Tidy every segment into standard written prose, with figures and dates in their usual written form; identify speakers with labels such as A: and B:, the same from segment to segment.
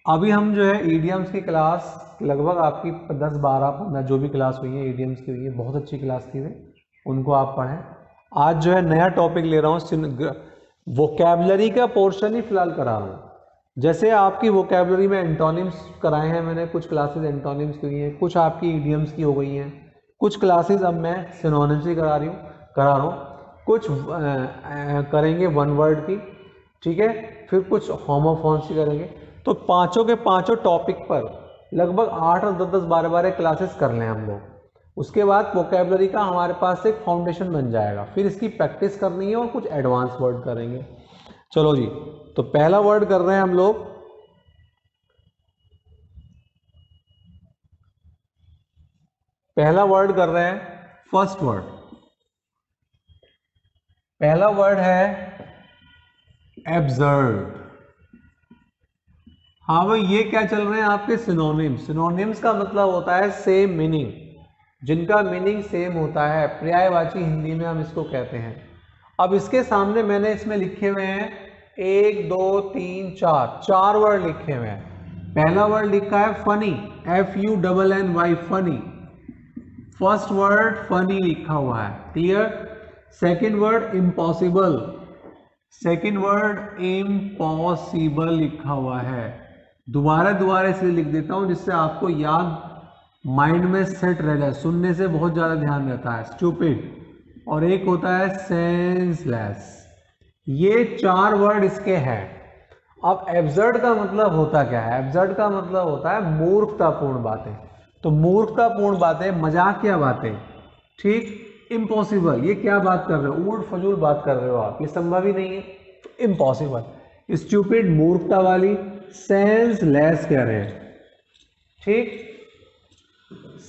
A: अभी हम जो है ईडियम्स की क्लास लगभग आपकी 10, 12, 15 जो भी क्लास हुई है ईडियम्स की हुई है, बहुत अच्छी क्लास थी वे, उनको आप पढ़ें। आज जो है नया टॉपिक ले रहा हूँ, वोकैबलरी का पोर्शन ही फिलहाल करा रहा हूँ। जैसे आपकी वोकैबलरी में एंटोनिम्स कराए हैं मैंने, कुछ क्लासेस एंटोनिम्स की हुई हैं, कुछ आपकी ईडियम्स की हो गई हैं, कुछ क्लासेस अब मैं सिनोनिम्स की करा रहा हूँ, कुछ करेंगे वन वर्ड की, ठीक है, फिर कुछ होमोफोन्स की करेंगे। तो पांचों के पांचों टॉपिक पर लगभग 8 और 10 10 12 12 क्लासेस कर लें हम लोग। उसके बाद वोकैबलरी का हमारे पास एक फाउंडेशन बन जाएगा, फिर इसकी प्रैक्टिस करनी है और कुछ एडवांस वर्ड करेंगे। चलो जी, तो पहला वर्ड कर रहे हैं हम लोग, पहला वर्ड कर रहे हैं फर्स्ट वर्ड। पहला वर्ड है एब्सर्ड। हाँ भाई, ये क्या चल रहे हैं आपके सिनोनिम्स। सिनोनिम्स का मतलब होता है सेम मीनिंग, जिनका मीनिंग सेम होता है, पर्यायवाची हिंदी में हम इसको कहते हैं। अब इसके सामने मैंने इसमें लिखे हुए हैं 1 2 3 4 वर्ड लिखे हुए हैं। पहला वर्ड लिखा है funny, FUNNY, funny. First word funny लिखा हुआ है, clear. Second word impossible, second word impossible लिखा हुआ है। दोबारा दोबारा इसलिए लिख देता हूं जिससे आपको याद माइंड में सेट रह जाए, सुनने से बहुत ज़्यादा ध्यान रहता है। स्टूपिड, और एक होता है सेंसलेस। ये 4 वर्ड इसके हैं। अब एब्सर्ड का मतलब होता क्या है? एब्सर्ड का मतलब होता है मूर्खतापूर्ण बातें। तो मूर्खतापूर्ण बातें, मजाकिया बातें, ठीक। इम्पॉसिबल, ये क्या बात कर रहे हो, ऊट फजूल बात कर रहे हो आप, ये संभव ही नहीं है, इम्पॉसिबल। स्टूपिड, मूर्खता वाली। सेंसलेस कह रहे हैं, ठीक।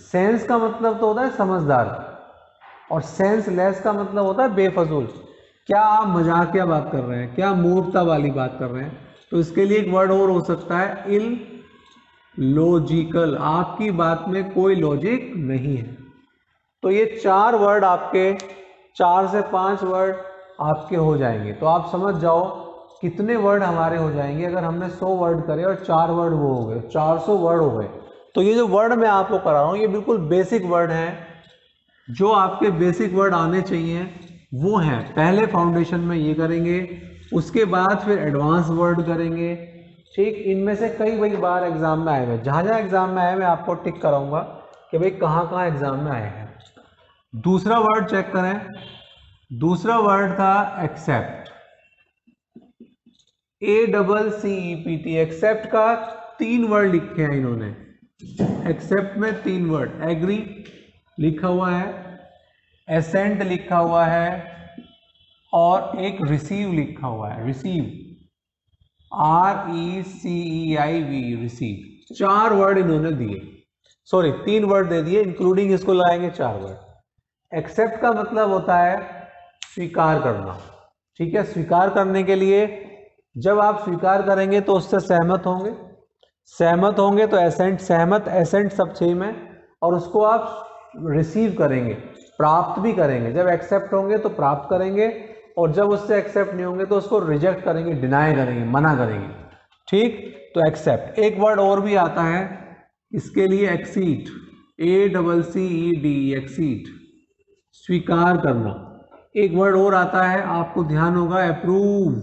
A: सेंस का मतलब तो होता है समझदार, और सेंसलेस का मतलब होता है बेफजूल। क्या आप मजाकिया बात कर रहे हैं, क्या मूर्खता वाली बात कर रहे हैं? तो इसके लिए एक वर्ड और हो सकता है इलॉजिकल, आपकी बात में कोई लॉजिक नहीं है। तो ये 4 वर्ड आपके, 4 से 5 वर्ड आपके हो जाएंगे। तो आप समझ जाओ कितने वर्ड हमारे हो जाएंगे अगर हमने 100 वर्ड करे और 4 वर्ड वो हो गए, 400 वर्ड हो गए। तो ये जो वर्ड मैं आपको करा रहा हूँ ये बिल्कुल बेसिक वर्ड हैं, जो आपके बेसिक वर्ड आने चाहिए वो हैं। पहले फाउंडेशन में ये करेंगे, उसके बाद फिर एडवांस वर्ड करेंगे, ठीक। इनमें से कई बार एग्जाम में आए हुए, जहाँ जहाँ एग्जाम में आए मैं आपको टिक कराऊंगा कि भाई कहाँ कहाँ एग्जाम में आए हैं। दूसरा वर्ड चेक करें, दूसरा वर्ड था एक्सेप्ट, ACCEPT। एक्सेप्ट का 3 वर्ड लिखे हैं इन्होंने। एक्सेप्ट में 3 वर्ड, एग्री लिखा हुआ है, एसेंट लिखा हुआ है, और एक रिसीव लिखा हुआ है, रिसीव, RECEIV, रिसीव। 4 वर्ड इन्होंने दिए, सॉरी 3 वर्ड दे दिए, इंक्लूडिंग इसको लाएंगे 4 वर्ड। एक्सेप्ट का मतलब होता है स्वीकार करना, ठीक है। स्वीकार करने के लिए जब आप स्वीकार करेंगे तो उससे सहमत होंगे, सहमत होंगे तो एसेंट, सहमत एसेंट सब सेम है, और उसको आप रिसीव करेंगे, प्राप्त भी करेंगे। जब एक्सेप्ट होंगे तो प्राप्त करेंगे, और जब उससे एक्सेप्ट नहीं होंगे तो उसको रिजेक्ट करेंगे, डिनाई करेंगे, मना करेंगे, ठीक। तो एक्सेप्ट। एक वर्ड और भी आता है इसके लिए, एक्सीट, ACCED, एक्सीट, स्वीकार करना। एक वर्ड और आता है, आपको ध्यान होगा, अप्रूव।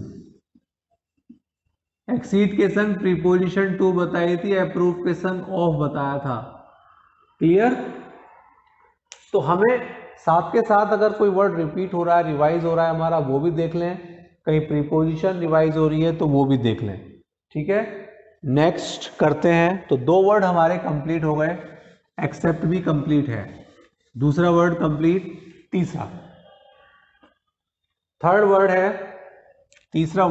A: एक्सीड के संग प्रीपोजिशन टू बताई थी, अप्रूव के संग ऑफ बताया था, क्लियर। तो हमें साथ के साथ अगर कोई वर्ड रिपीट हो रहा है, रिवाइज हो रहा है हमारा, वो भी देख लें, कहीं प्रीपोजिशन रिवाइज हो रही है तो वो भी देख लें, ठीक है। नेक्स्ट करते हैं। तो 2 वर्ड हमारे कंप्लीट हो गए, एक्सेप्ट भी कंप्लीट है, दूसरा वर्ड कंप्लीट। तीसरा, थर्ड वर्ड है, तीसरा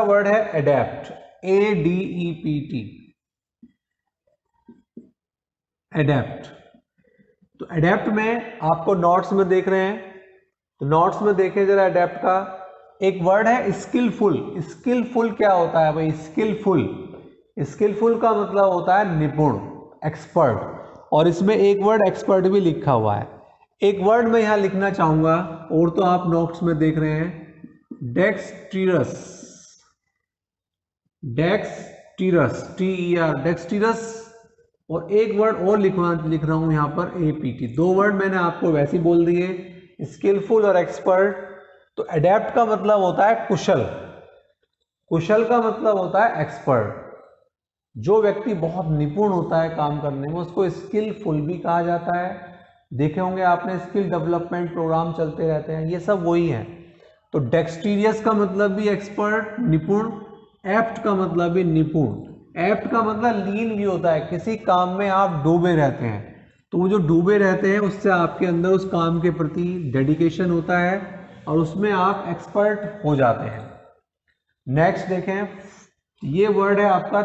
A: वर्ड है अडेप्ट, ADEPT, अडेप्ट। तो अडेप्ट में आपको नोट्स में देख रहे हैं, तो नोट्स में देखें जरा अडेप्ट का। एक वर्ड है स्किलफुल। स्किलफुल क्या होता है भाई? स्किलफुल, स्किलफुल का मतलब होता है निपुण, एक्सपर्ट, और इसमें एक वर्ड एक्सपर्ट भी लिखा हुआ है। एक वर्ड मैं यहां लिखना चाहूंगा, और तो आप नोट्स में देख रहे हैं, डेक्सट्रियस, डेक्सटीरस, TER, डेक्सटीरस। और एक वर्ड और लिख रहा हूं यहां पर APT। दो वर्ड मैंने आपको वैसे ही बोल दिए, स्किलफुल और एक्सपर्ट। तो एडेप्ट का मतलब होता है कुशल, कुशल का मतलब होता है एक्सपर्ट। जो व्यक्ति बहुत निपुण होता है काम करने में उसको स्किलफुल भी कहा जाता है। देखे होंगे आपने स्किल डेवलपमेंट प्रोग्राम चलते रहते हैं, ये सब वही है। तो डेक्सटीरियस का मतलब भी एक्सपर्ट, निपुण। एप्ट का मतलब भी निपुण। एप्ट का मतलब लीन भी होता है, किसी काम में आप डूबे रहते हैं, तो वो जो डूबे रहते हैं उससे आपके अंदर उस काम के प्रति डेडिकेशन होता है और उसमें आप एक्सपर्ट हो जाते हैं। नेक्स्ट देखें, ये वर्ड है आपका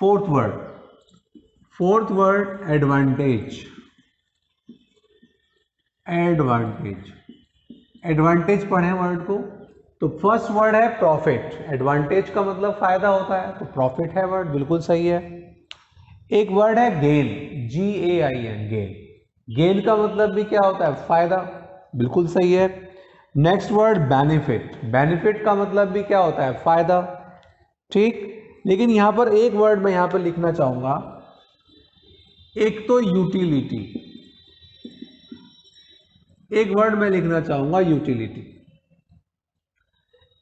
A: fourth word. Fourth word advantage. Advantage, advantage पढ़ें वर्ड को। तो फर्स्ट वर्ड है प्रॉफिट। एडवांटेज का मतलब फायदा होता है, तो प्रॉफिट है वर्ड, बिल्कुल सही है। एक वर्ड है गेन, GAIN, गेन। गेन का मतलब भी क्या होता है, फायदा, बिल्कुल सही है। Next word benefit. बेनिफिट का मतलब भी क्या होता है, फायदा, ठीक। लेकिन यहां पर एक वर्ड मैं यहां पर लिखना चाहूंगा, एक तो यूटिलिटी, एक वर्ड मैं लिखना चाहूंगा यूटिलिटी।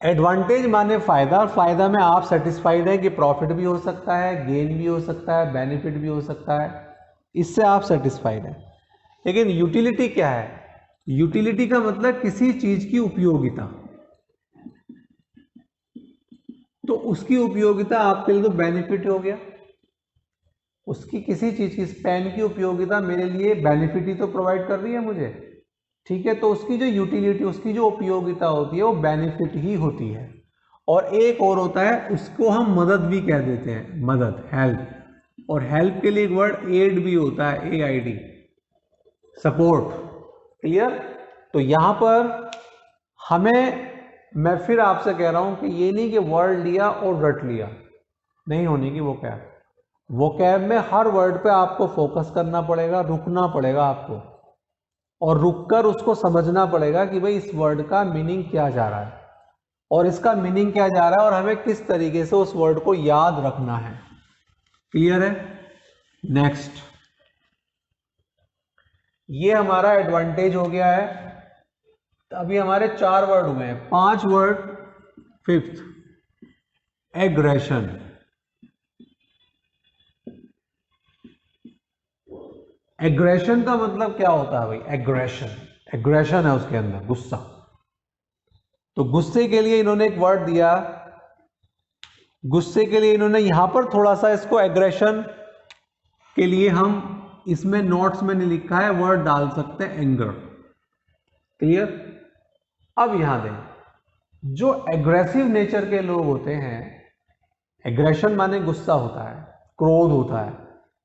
A: एडवांटेज माने फायदा, और फायदा में आप सेटिस्फाइड है कि प्रॉफिट भी हो सकता है, गेन भी हो सकता है, बेनिफिट भी हो सकता है, इससे आप सेटिस्फाइड है। लेकिन यूटिलिटी क्या है, यूटिलिटी का मतलब किसी चीज की उपयोगिता। तो उसकी उपयोगिता आपके लिए तो बेनिफिट हो गया, उसकी किसी चीज की, पेन की उपयोगिता मेरे लिए बेनिफिट ही तो प्रोवाइड कर रही है मुझे, ठीक है। तो उसकी जो यूटिलिटी, उसकी जो उपयोगिता होती है वो बेनिफिट ही होती है। और एक और होता है, उसको हम मदद भी कह देते हैं, मदद, हेल्प। और हेल्प के लिए एक वर्ड एड भी होता है, AID, सपोर्ट। क्लियर। तो यहां पर हमें, मैं फिर आपसे कह रहा हूं कि ये नहीं कि वर्ड लिया और रट लिया, नहीं होने की वो कैब। वो कैब में हर वर्ड पे आपको फोकस करना पड़ेगा, रुकना पड़ेगा आपको, और रुककर उसको समझना पड़ेगा कि भाई इस वर्ड का मीनिंग क्या जा रहा है और इसका मीनिंग क्या जा रहा है और हमें किस तरीके से उस वर्ड को याद रखना है। क्लियर है। नेक्स्ट, ये हमारा एडवांटेज हो गया है। अभी हमारे 4 वर्ड हुए हैं, 5 वर्ड। Fifth, aggression. एग्रेशन का मतलब क्या होता है भाई, एग्रेशन, एग्रेशन है उसके अंदर गुस्सा। तो गुस्से के लिए इन्होंने एक वर्ड दिया, गुस्से के लिए इन्होंने यहां पर थोड़ा सा इसको, एग्रेशन के लिए हम इसमें नोट्स में नहीं लिखा है, वर्ड डाल सकते हैं एंगर। क्लियर। अब यहां दें, जो एग्रेसिव नेचर के लोग होते हैं, एग्रेशन माने गुस्सा होता है, क्रोध होता है।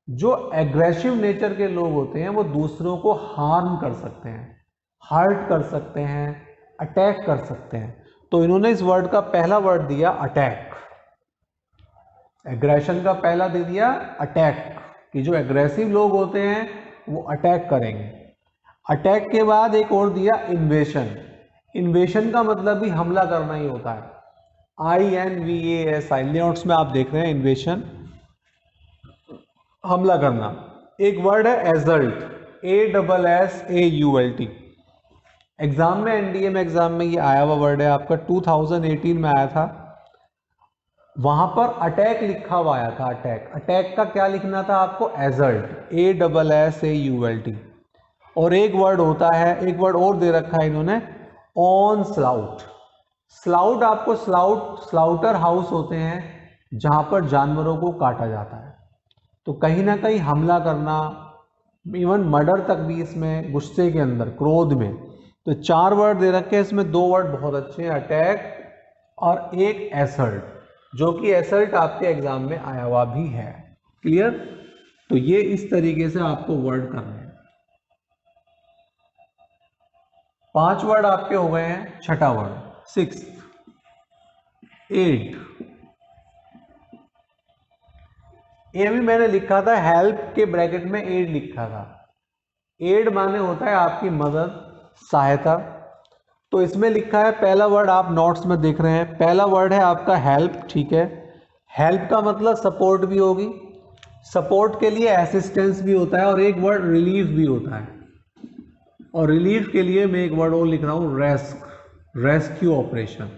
A: जो एग्रेसिव नेचर के लोग होते हैं वो दूसरों को हार्म कर सकते हैं, हर्ट कर सकते हैं, अटैक कर सकते हैं। तो इन्होंने इस वर्ड का पहला वर्ड दिया अटैक। एग्रेशन का पहला दे दिया अटैक, कि जो एग्रेसिव लोग होते हैं वो अटैक करेंगे। अटैक के बाद एक और दिया इन्वेशन। इन्वेशन का मतलब भी हमला करना ही होता है, INVASI, नोट्स में आप देख रहे हैं, इन्वेशन, हमला करना। एक वर्ड है एजल्ट, ASSAULT। एग्जाम में, NDA में एग्जाम में ये आया हुआ वर्ड है आपका, 2018 में आया था, वहां पर अटैक लिखा हुआ आया था। अटैक, अटैक का क्या लिखना था आपको, एजल्ट, ASSAULT। और एक वर्ड होता है, एक वर्ड और दे रखा है इन्होंने, ऑन स्लाउट। स्लाउट आपको, स्लाउटर हाउस होते हैं जहां पर जानवरों को काटा जाता है। तो कहीं ना कहीं हमला करना, इवन मर्डर तक भी इसमें, गुस्से के अंदर, क्रोध में। तो 4 वर्ड दे रखे हैं, इसमें 2 वर्ड बहुत अच्छे हैं, अटैक और एक एसल्ट, जो कि एसल्ट आपके एग्जाम में आया हुआ भी है। क्लियर। तो ये इस तरीके से आपको वर्ड करने हैं। 5 वर्ड आपके हो गए हैं। छठा वर्ड, 6, एड। ये भी मैंने लिखा था, हेल्प के ब्रैकेट में एड लिखा था। एड माने होता है आपकी मदद, सहायता। तो इसमें लिखा है, पहला वर्ड आप नोट्स में देख रहे हैं, पहला वर्ड है आपका हेल्प, ठीक है। हेल्प का मतलब सपोर्ट भी होगी, सपोर्ट के लिए असिस्टेंस भी होता है, और एक वर्ड रिलीफ भी होता है। और रिलीफ के लिए मैं एक वर्ड और लिख रहा हूं, रेस्क्यू ऑपरेशन,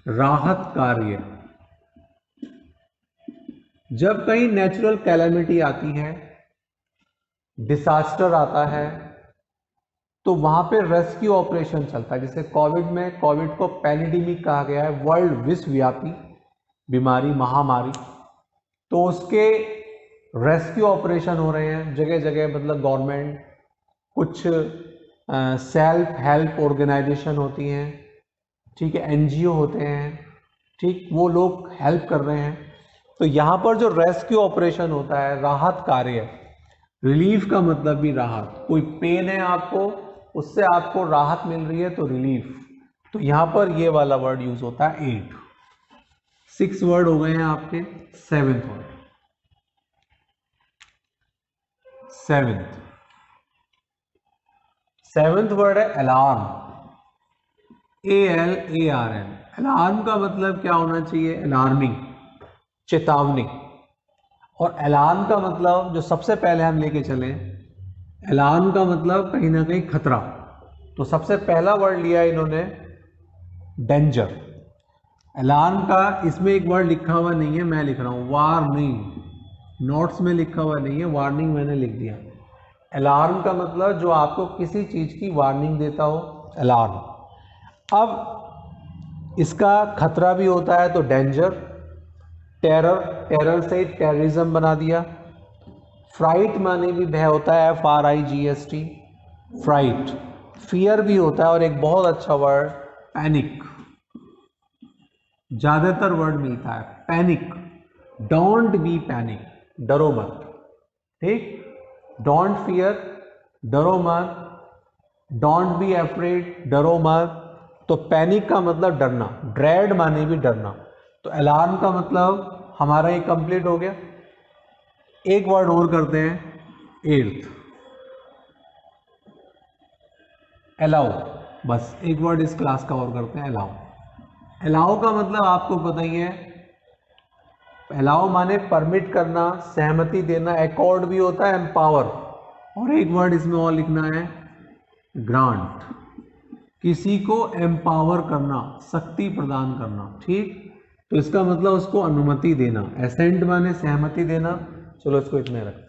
A: राहत कार्य। जब कहीं नेचुरल कैलेमिटी आती है, डिसास्टर आता है, तो वहां पे रेस्क्यू ऑपरेशन चलता है। जैसे कोविड को पैंडेमिक कहा गया है, वर्ल्ड विश्वव्यापी बीमारी, महामारी, तो उसके रेस्क्यू ऑपरेशन हो रहे हैं जगह जगह। मतलब गवर्नमेंट, कुछ सेल्फ हेल्प ऑर्गेनाइजेशन होती हैं, ठीक है, एनजीओ होते हैं, ठीक, वो लोग हेल्प कर रहे हैं। तो यहाँ पर जो रेस्क्यू ऑपरेशन होता है, राहत कार्य, रिलीफ का मतलब भी राहत। कोई पेन है आपको, उससे आपको राहत मिल रही है, तो रिलीफ। तो यहाँ पर ये वाला वर्ड यूज होता है 8। 6 वर्ड हो गए हैं आपके। सेवेंथ वर्ड है अलार्म, ALARM। अलार्म का मतलब क्या होना चाहिए? अलार्मिंग, चेतावनी। और अलार्म का मतलब जो सबसे पहले हम लेके चले, अलार्म का मतलब कहीं ना कहीं खतरा। तो सबसे पहला वर्ड लिया इन्होंने डेंजर। अलार्म का इसमें एक वर्ड लिखा हुआ नहीं है, मैं लिख रहा हूं वार्निंग। नोट्स में लिखा हुआ नहीं है, वार्निंग मैंने लिख दिया। अलार्म का मतलब जो आपको किसी चीज की वार्निंग देता हो, अलार्म। अब इसका खतरा भी होता है तो डेंजर। टेरर से टेररिज्म बना दिया। फ्राइट माने भी भय होता है, FRIGST, फ्राइट। फियर भी होता है, और एक बहुत अच्छा वर्ड पैनिक, ज्यादातर वर्ड मिलता है पैनिक। डोंट बी पैनिक, डरो मत, ठीक। डोंट फियर, डरो मत। डोंट बी अफ्रेड, डरो मत। तो पैनिक का मतलब डरना, ड्रेड माने भी डरना। तो अलार्म का मतलब हमारा ये कंप्लीट हो गया। एक वर्ड और करते हैं, 8th, अलाउ। बस एक वर्ड इस क्लास का और करते हैं, अलाउ। अलाउ का मतलब आपको पता ही है, अलाउ माने परमिट करना, सहमति देना। अकॉर्ड भी होता है एम्पावर, और एक वर्ड इसमें और लिखना है, ग्रांट। किसी को एम्पावर करना, शक्ति प्रदान करना, ठीक। तो इसका मतलब उसको अनुमति देना। एसेंट माने सहमति देना। चलो इसको इतने रखते हैं।